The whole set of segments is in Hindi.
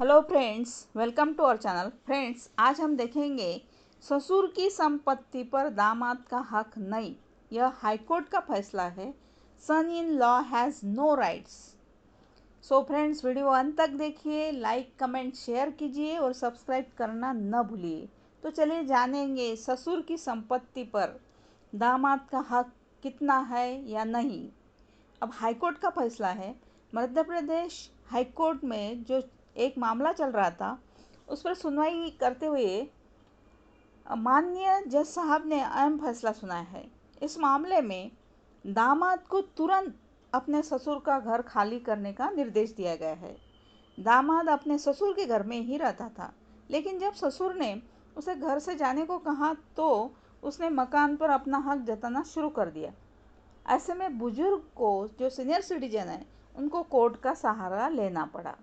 Hello friends, welcome to our channel. Friends, आज हम देखेंगे ससुर की संपत्ति पर दामाद का हक नहीं। यह हाईकोर्ट का फैसला है। Son in law has no rights. So friends, video अंत तक देखिए, लाइक कमेंट शेयर कीजिए और सब्सक्राइब करना न भूलिए। तो चलिए जानेंगे ससुर की संपत्ति पर दामाद का हक कितना है या नहीं। अब हाईकोर्ट का फैसला है। मध्य प्रदेश हाईकोर्ट में जो एक मामला चल रहा था, उस पर सुनवाई करते हुए माननीय जज साहब ने अहम फैसला सुनाया है। इस मामले में दामाद को तुरंत अपने ससुर का घर खाली करने का निर्देश दिया गया है। दामाद अपने ससुर के घर में ही रहता था, लेकिन जब ससुर ने उसे घर से जाने को कहा तो उसने मकान पर अपना हक जताना शुरू कर दिया। ऐसे में बुजुर्ग को, जो सीनियर सिटीजन है, उनको कोर्ट का सहारा लेना पड़ा।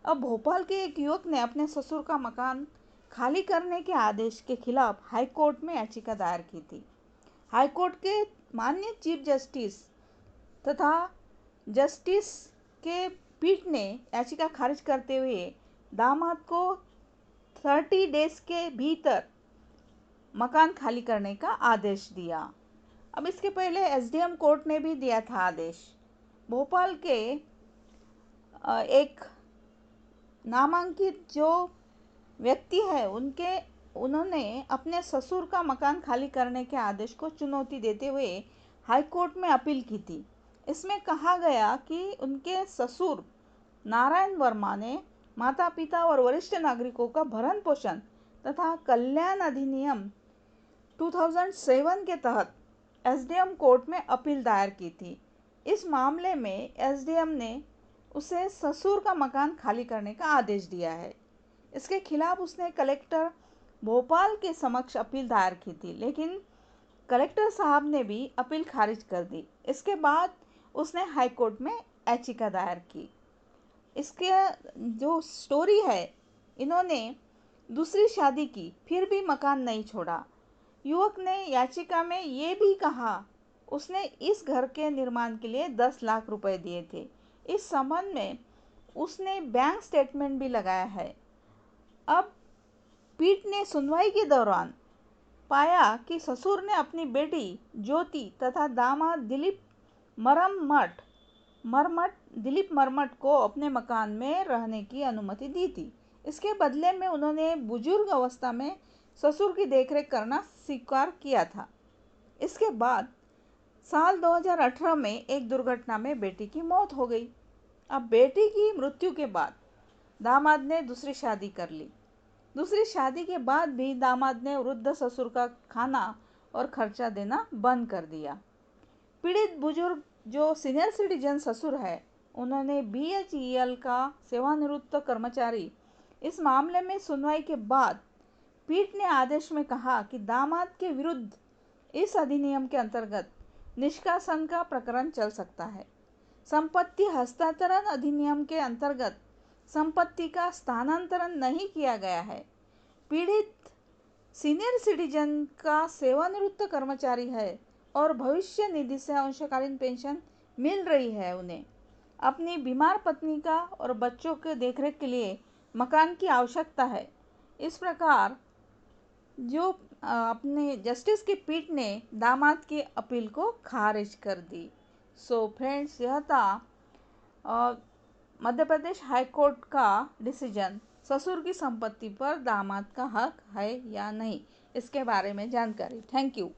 अब भोपाल के एक युवक ने अपने ससुर का मकान खाली करने के आदेश के खिलाफ हाईकोर्ट में याचिका दायर की थी। हाईकोर्ट के माननीय चीफ जस्टिस तथा जस्टिस के पीठ ने याचिका खारिज करते हुए दामाद को 30 डेज के भीतर मकान खाली करने का आदेश दिया। अब इसके पहले एसडीएम कोर्ट ने भी दिया था आदेश। भोपाल के एक नामांकित जो व्यक्ति है, उन्होंने अपने ससुर का मकान खाली करने के आदेश को चुनौती देते हुए हाईकोर्ट में अपील की थी। इसमें कहा गया कि उनके ससुर नारायण वर्मा ने माता पिता और वरिष्ठ नागरिकों का भरण पोषण तथा कल्याण अधिनियम 2007 के तहत एसडीएम कोर्ट में अपील दायर की थी। इस मामले में एसडीएम ने उसे ससुर का मकान खाली करने का आदेश दिया है। इसके खिलाफ उसने कलेक्टर भोपाल के समक्ष अपील दायर की थी, लेकिन कलेक्टर साहब ने भी अपील खारिज कर दी। इसके बाद उसने हाईकोर्ट में याचिका दायर की। इसके जो स्टोरी है, इन्होंने दूसरी शादी की, फिर भी मकान नहीं छोड़ा। युवक ने याचिका में ये भी कहा उसने इस घर के निर्माण के लिए 10 लाख रुपए दिए थे। इस संबंध में उसने बैंक स्टेटमेंट भी लगाया है। अब पीठ ने सुनवाई के दौरान पाया कि ससुर ने अपनी बेटी ज्योति तथा दामाद दिलीप मरमट को अपने मकान में रहने की अनुमति दी थी। इसके बदले में उन्होंने बुजुर्ग अवस्था में ससुर की देखरेख करना स्वीकार किया था। इसके बाद साल 2018 में एक दुर्घटना में बेटी की मौत हो गई। अब बेटी की मृत्यु के बाद दामाद ने दूसरी शादी कर ली। दूसरी शादी के बाद भी दामाद ने वृद्ध ससुर का खाना और खर्चा देना बंद कर दिया। पीड़ित बुजुर्ग जो सीनियर सिटीजन ससुर है, उन्होंने बीएचईएल का सेवानिवृत्त कर्मचारी। इस मामले में सुनवाई के बाद पीठ ने आदेश में कहा कि दामाद के विरुद्ध इस अधिनियम के अंतर्गत निष्कासन का प्रकरण चल सकता है। संपत्ति हस्तांतरण अधिनियम के अंतर्गत संपत्ति का स्थानांतरण नहीं किया गया है। पीड़ित सीनियर सिटीजन का सेवानिवृत्त कर्मचारी है और भविष्य निधि से अंशकालीन पेंशन मिल रही है। उन्हें अपनी बीमार पत्नी का और बच्चों के देखरेख के लिए मकान की आवश्यकता है। इस प्रकार जो अपने जस्टिस की पीठ ने दामाद की अपील को खारिज कर दी। सो फ्रेंड्स, यह था मध्य प्रदेश हाईकोर्ट का डिसीजन। ससुर की संपत्ति पर दामाद का हक है या नहीं, इसके बारे में जानकारी। Thank you.